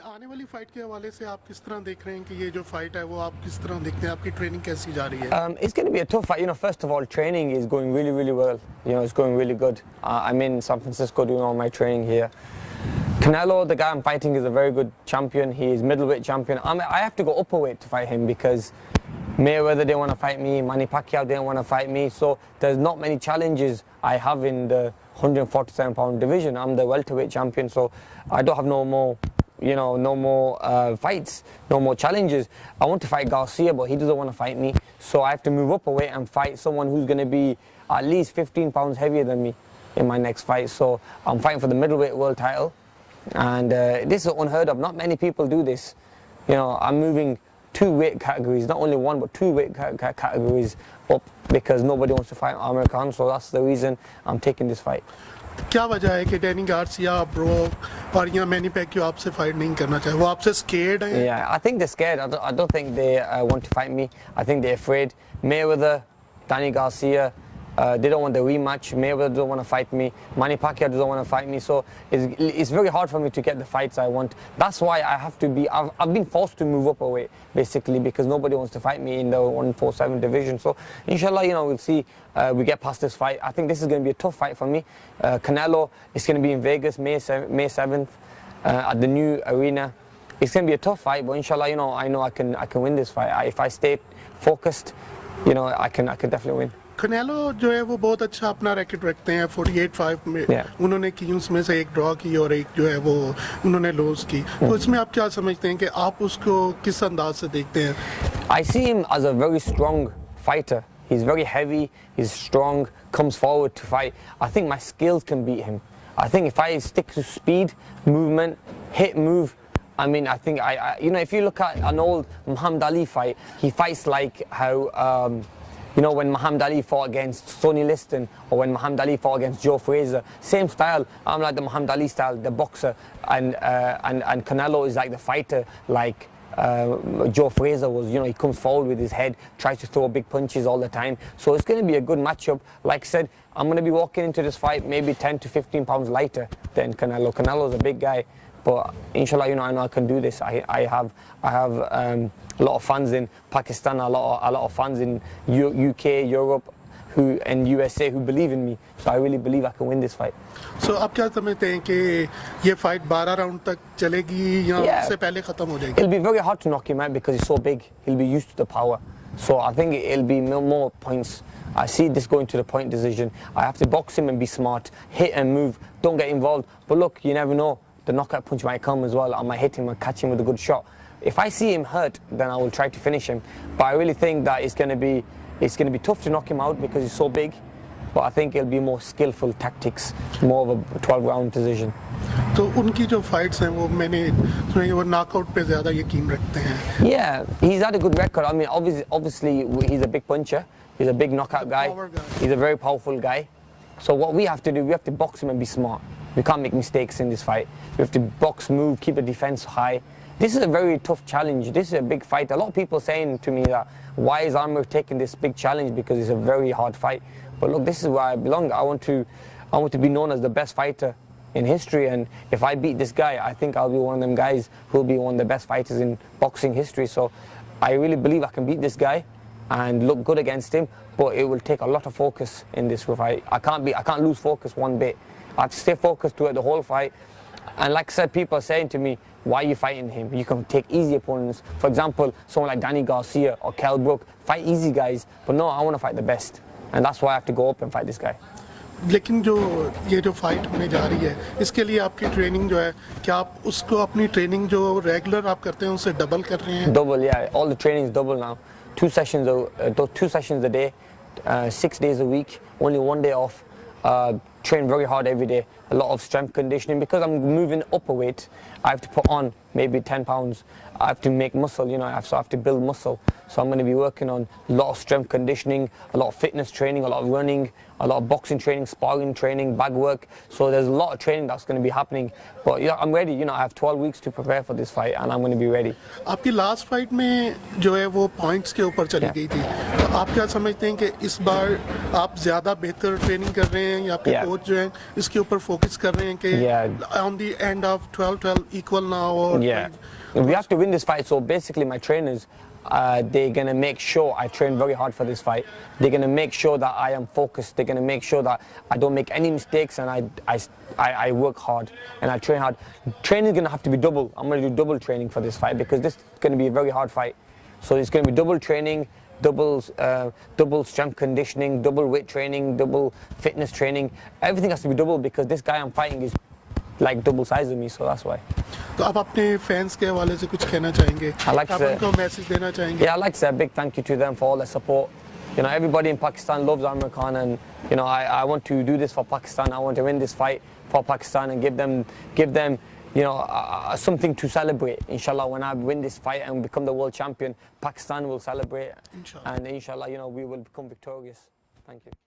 आने वाली फाइट के हवाले से आप किस तरह देख रहे हैं कि ये जो फाइट है वो आप किस तरह देखते हैं, आपकी ट्रेनिंग कैसी जा रही है? It's going to be a tough fight. First of all, training is going really, really well. It's going really good. I'm in San Francisco doing all my training here. Canelo, the guy I'm fighting, is a very good champion. He is middleweight champion. I have to go upperweight to fight him because Mayweather didn't want to fight me, Manny Pacquiao didn't want to fight me. So there's not many challenges I have in the 147-pound division. I'm the welterweight champion, so I don't have no more fights, no more challenges. I want to fight Garcia, but he doesn't want to fight me. So I have to move up a weight and fight someone who's going to be at least 15 pounds heavier than me in my next fight. So I'm fighting for the middleweight world title. And this is unheard of. Not many people do this. I'm moving 2 weight categories, not only 1 but 2 weight categories up because nobody wants to fight Amir Khan. So that's the reason I'm taking this fight. क्या वजह है कि Danny Garcia, broke और या many पैक्यो आपसे fight नहीं करना चाहे? वो आपसे scared हैं? Yeah, I think they're scared. I don't think they want to fight me. I think they're afraid. Mayweather, Danny Garcia, they don't want the rematch. Mayweather doesn't want to fight me. Manny Pacquiao doesn't want to fight me. So it's very hard for me to get the fights I want. That's why I have to be. I've been forced to move up a weight basically because nobody wants to fight me in the 147 division. So inshallah, we'll see. We get past this fight. I think this is going to be a tough fight for me. Canelo is going to be in Vegas May 7th at the new arena. It's going to be a tough fight, but inshallah, I know I can win this fight. If I stay focused, I can definitely win. कनेलो जो है वो बहुत अच्छा अपना racket रखते हैं 48-5 में उन्होंने की, उसमें से एक ड्रॉ की और एक जो है वो उन्होंने लॉस की। तो इसमें आप क्या समझते हैं कि आप उसको किस अंदाज से देखते हैं? I see him as a very strong fighter. He's very heavy, he's strong, comes forward to fight. I think my skills can beat him. I think if I stick to speed, movement, hit, move, I think if you look at an old Muhammad Ali fight, he fights like how when Muhammad Ali fought against Sonny Liston or when Muhammad Ali fought against Joe Frazier, same style. I'm like the Muhammad Ali style, the boxer, and Canelo is like the fighter, like Joe Frazier was. He comes forward with his head, tries to throw big punches all the time. So it's going to be a good matchup. Like I said, I'm going to be walking into this fight maybe 10 to 15 pounds lighter than Canelo. Canelo's a big guy. But inshallah, I know I can do this. I have a lot of fans in Pakistan, a lot of fans in UK, Europe, and USA who believe in me. So I really believe I can win this fight. So आप क्या समझते हैं कि ये fight 12 round तक चलेगी या उससे पहले खत्म हो जाएगी? It'll be very hard to knock him out because he's so big. He'll be used to the power. So I think it'll be more points. I see this going to the point decision. I have to box him and be smart, hit and move. Don't get involved. But look, you never know. The knockout punch might come as well. I might hit him and catch him with a good shot. If I see him hurt, then I will try to finish him. But I really think that it's going to be tough to knock him out because he's so big. But I think it'll be more skillful tactics, more of a 12-round decision. तो उनकी जो fights हैं वो मैंने सुना कि वो knockout पे ज़्यादा यकीन रखते हैं. Yeah, he's had a good record. Obviously he's a big puncher. He's a big knockout guy. He's a very powerful guy. So what we have to do, we have to box him and be smart. We can't make mistakes in this fight. We have to box, move, keep the defense high. This is a very tough challenge. This is a big fight. A lot of people saying to me that why is Amir taking this big challenge, because it's a very hard fight. But look, this is where I belong. I want to be known as the best fighter in history, and if I beat this guy, I think I'll be one of them guys who'll be one of the best fighters in boxing history. So I really believe I can beat this guy and look good against him, but it will take a lot of focus in this fight. I can't lose focus one bit. I have to stay focused throughout the whole fight. And like I said, people are saying to me, why are you fighting him? You can take easy opponents. For example, someone like Danny Garcia or Kell Brook. Fight easy guys. But no, I want to fight the best. And that's why I have to go up and fight this guy. लेकिन ये जो fight होने जा रही है, इसके लिए आपकी ट्रेनिंग जो है, क्या आप उसको अपनी ट्रेनिंग जो रेगुलर आप करते हैं उससे डबल कर रहे हैं? Double, yeah. All the training is double now. 2 sessions a day, 6 days a week, only 1 day off. Train very hard every day, a lot of strength conditioning. Because I'm moving up a weight, I have to put on maybe 10 pounds. I have to make muscle, so I have to build muscle. So I'm going to be working on a lot of strength conditioning, a lot of fitness training, a lot of running, a lot of boxing training, sparring training, bag work. So there's a lot of training that's going to be happening. But I'm ready. I have 12 weeks to prepare for this fight, and I'm going to be ready. आपकी last fight में जो है वो points के ऊपर चली गई थी. आप क्या समझते हैं कि इस बार आप ज़्यादा बेहतर ट्रेनिंग कर रहे हैं या आपके Yeah. कोच जो हैं इसके ऊपर फोकस कर रहे हैं कि Yeah. On the end of 12-12 equal ना हो और Yeah, we have to win this fight. So basically, my trainers, they're gonna make sure I train very hard for this fight. They're gonna make sure that I am focused. They're gonna make sure that I don't make any mistakes and I work hard and I train hard. Training is gonna have to be double. I'm gonna do double training for this fight because this is gonna be a very hard fight. So it's gonna be double training, double strength conditioning, double weight training, double fitness training. Everything has to be double because this guy I'm fighting is like double size of me, so that's why. तो आप अपने fans के हवाले से कुछ कहना चाहेंगे like आप to- उनको मैसेज देना चाहेंगे Yeah, I'd like to say a big thank you to them for all their support. You know, everybody in Pakistan loves Amir Khan, and you know, I want to do this for Pakistan. I want to win this fight for Pakistan and give them, you know, something to celebrate. Inshallah, when I win this fight and become the world champion, Pakistan will celebrate, Inshallah. and inshallah, you know, we will become victorious. Thank you.